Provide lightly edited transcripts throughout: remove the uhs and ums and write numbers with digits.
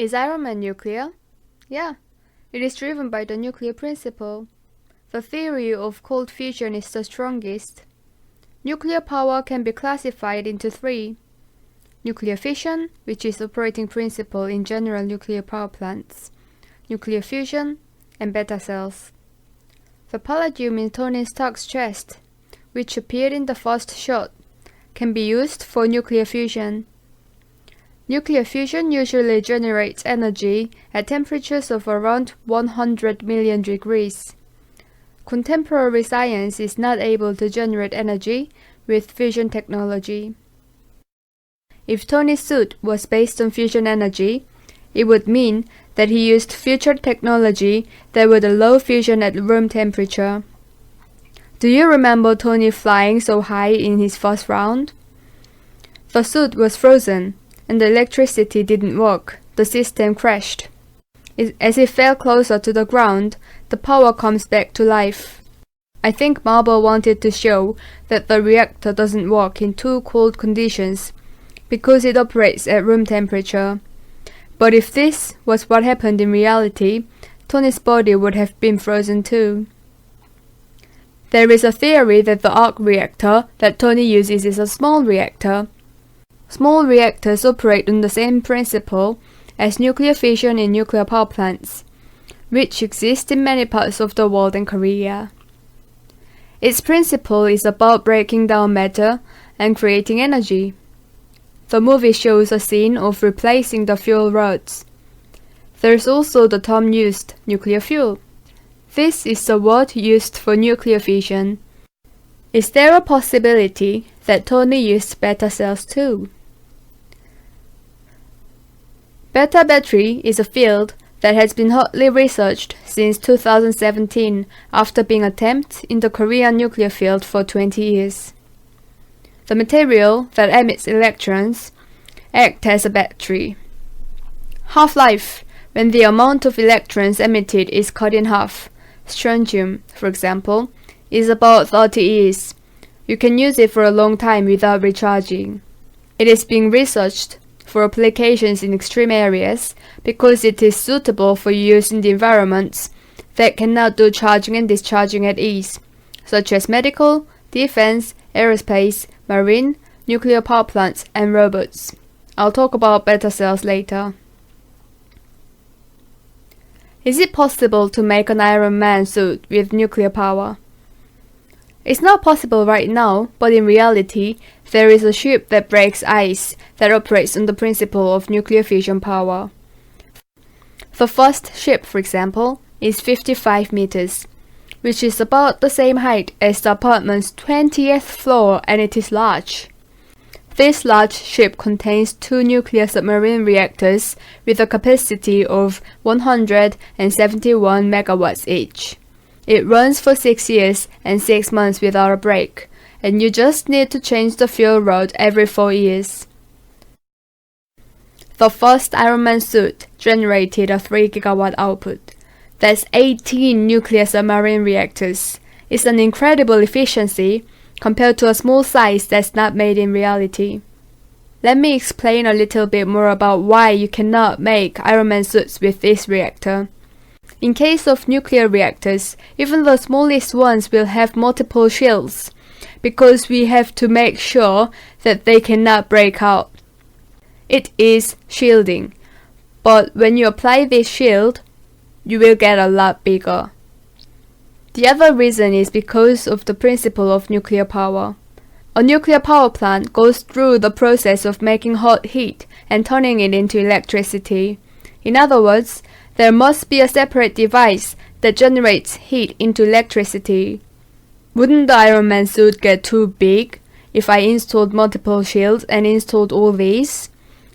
Is Ironman nuclear? Yeah, it is driven by the nuclear principle. The theory of cold fusion is the strongest. Nuclear power can be classified into three: nuclear fission, which is operating principle in general nuclear power plants, nuclear fusion, and beta cells. The palladium in Tony Stark's chest, which appeared in the first shot, can be used for nuclear fusion. Nuclear fusion usually generates energy at temperatures of around 100 million degrees. Contemporary science is not able to generate energy with fusion technology. If Tony's suit was based on fusion energy, it would mean that he used future technology that would allow fusion at room temperature. Do you remember Tony flying so high in his first round? The suit was frozen, and the electricity didn't work. The system crashed. As it fell closer to the ground, the power comes back to life. I think Marble wanted to show that the reactor doesn't work in too cold conditions, because it operates at room temperature. But if this was what happened in reality, Tony's body would have been frozen too. There is a theory that the arc reactor that Tony uses is a small reactor. Small reactors operate on the same principle as nuclear fission in nuclear power plants, which exist in many parts of the world and Korea. Its principle is about breaking down matter and creating energy. The movie shows a scene of replacing the fuel rods. There's also the term used, nuclear fuel. This is the word used for nuclear fission. Is there a possibility that Tony used beta cells too? Beta battery is a field that has been hotly researched since 2017 after being attempted in the Korean nuclear field for 20 years. The material that emits electrons acts as a battery. Half-life, when the amount of electrons emitted is cut in half, strontium, for example, is about 30 years. You can use it for a long time without recharging. It is being researched for applications in extreme areas because it is suitable for use in the environments that cannot do charging and discharging at ease, such as medical, defense, aerospace, marine, nuclear power plants, and robots. I'll talk about beta cells later. Is it possible to make an Ironman suit with nuclear power? It's not possible right now, but in reality, there is a ship that breaks ice that operates on the principle of nuclear fission power. The first ship, for example, is 55 meters, which is about the same height as the apartment's 20th floor, and it is large. This large ship contains 2 nuclear submarine reactors with a capacity of 171 megawatts each. It runs for 6 years and 6 months without a break, and you just need to change the fuel rod every 4 years. The first Ironman suit generated a 3 gigawatt output. That's 18 nuclear submarine reactors. It's an incredible efficiency compared to a small size that's not made in reality. Let me explain a little bit more about why you cannot make Ironman suits with this reactor. In case of nuclear reactors, even the smallest ones will have multiple shields, because we have to make sure that they cannot break out. It is shielding, but when you apply this shield, you will get a lot bigger. The other reason is because of the principle of nuclear power. A nuclear power plant goes through the process of making hot heat and turning it into electricity. In other words, there must be a separate device that generates heat into electricity. Wouldn't the Ironman suit get too big if I installed multiple shields and installed all these?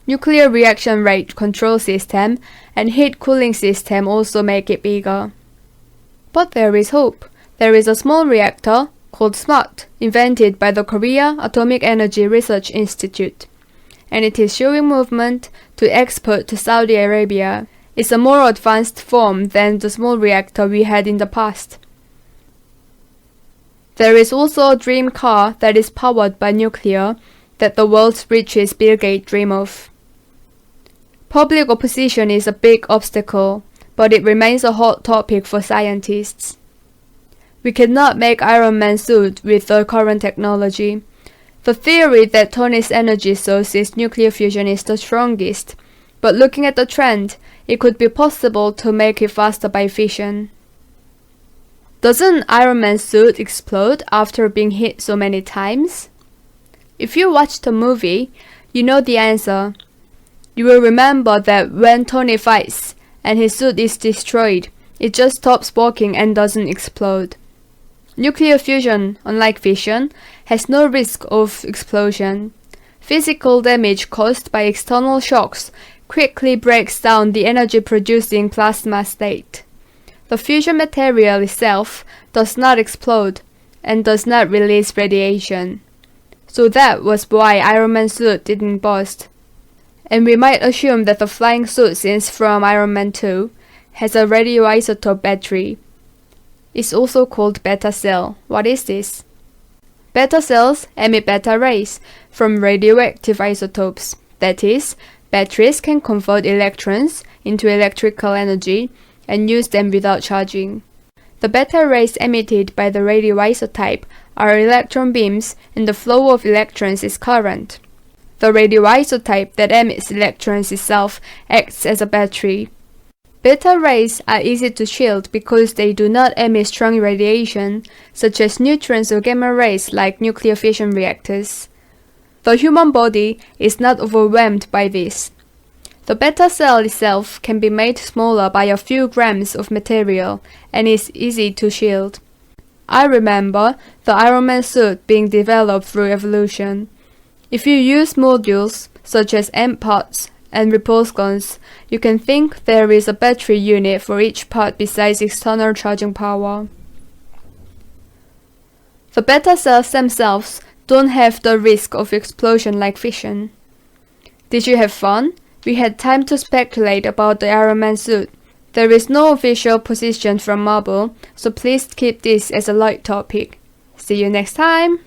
Nuclear reaction rate control system and heat cooling system also make it bigger. But there is hope. There is a small reactor called SMART, invented by the Korea Atomic Energy Research Institute, and it is showing movement to export to Saudi Arabia. It's a more advanced form than the small reactor we had in the past. There is also a dream car that is powered by nuclear that the world's richest Bill Gates dream of. Public opposition is a big obstacle, but it remains a hot topic for scientists. We cannot make Ironman suit with the current technology. The theory that Tony's energy source is nuclear fusion is the strongest, but looking at the trend, it could be possible to make it faster by fission. Doesn't Ironman's suit explode after being hit so many times? If you watch the movie, you know the answer. You will remember that when Tony fights and his suit is destroyed, it just stops working and doesn't explode. Nuclear fusion, unlike fission, has no risk of explosion. Physical damage caused by external shocks quickly breaks down the energy-producing plasma state. The fusion material itself does not explode and does not release radiation. So that was why Ironman's suit didn't burst. And we might assume that the flying suit scenes from Iron Man 2 has a radioisotope battery. It's also called beta cell. What is this? Beta cells emit beta rays from radioactive isotopes. That is, batteries can convert electrons into electrical energy and use them without charging. The beta rays emitted by the radioisotope are electron beams, and the flow of electrons is current. The radioisotope that emits electrons itself acts as a battery. Beta rays are easy to shield because they do not emit strong radiation, such as neutrons or gamma rays like nuclear fission reactors. The human body is not overwhelmed by this. The beta cell itself can be made smaller by a few grams of material and is easy to shield. I remember the Ironman suit being developed through evolution. If you use modules such as end parts and repulse guns, you can think there is a battery unit for each part besides external charging power. The beta cells themselves don't have the risk of explosion like fission. Did you have fun? We had time to speculate about the Ironman suit. There is no official position from Marvel, so please keep this as a light topic. See you next time!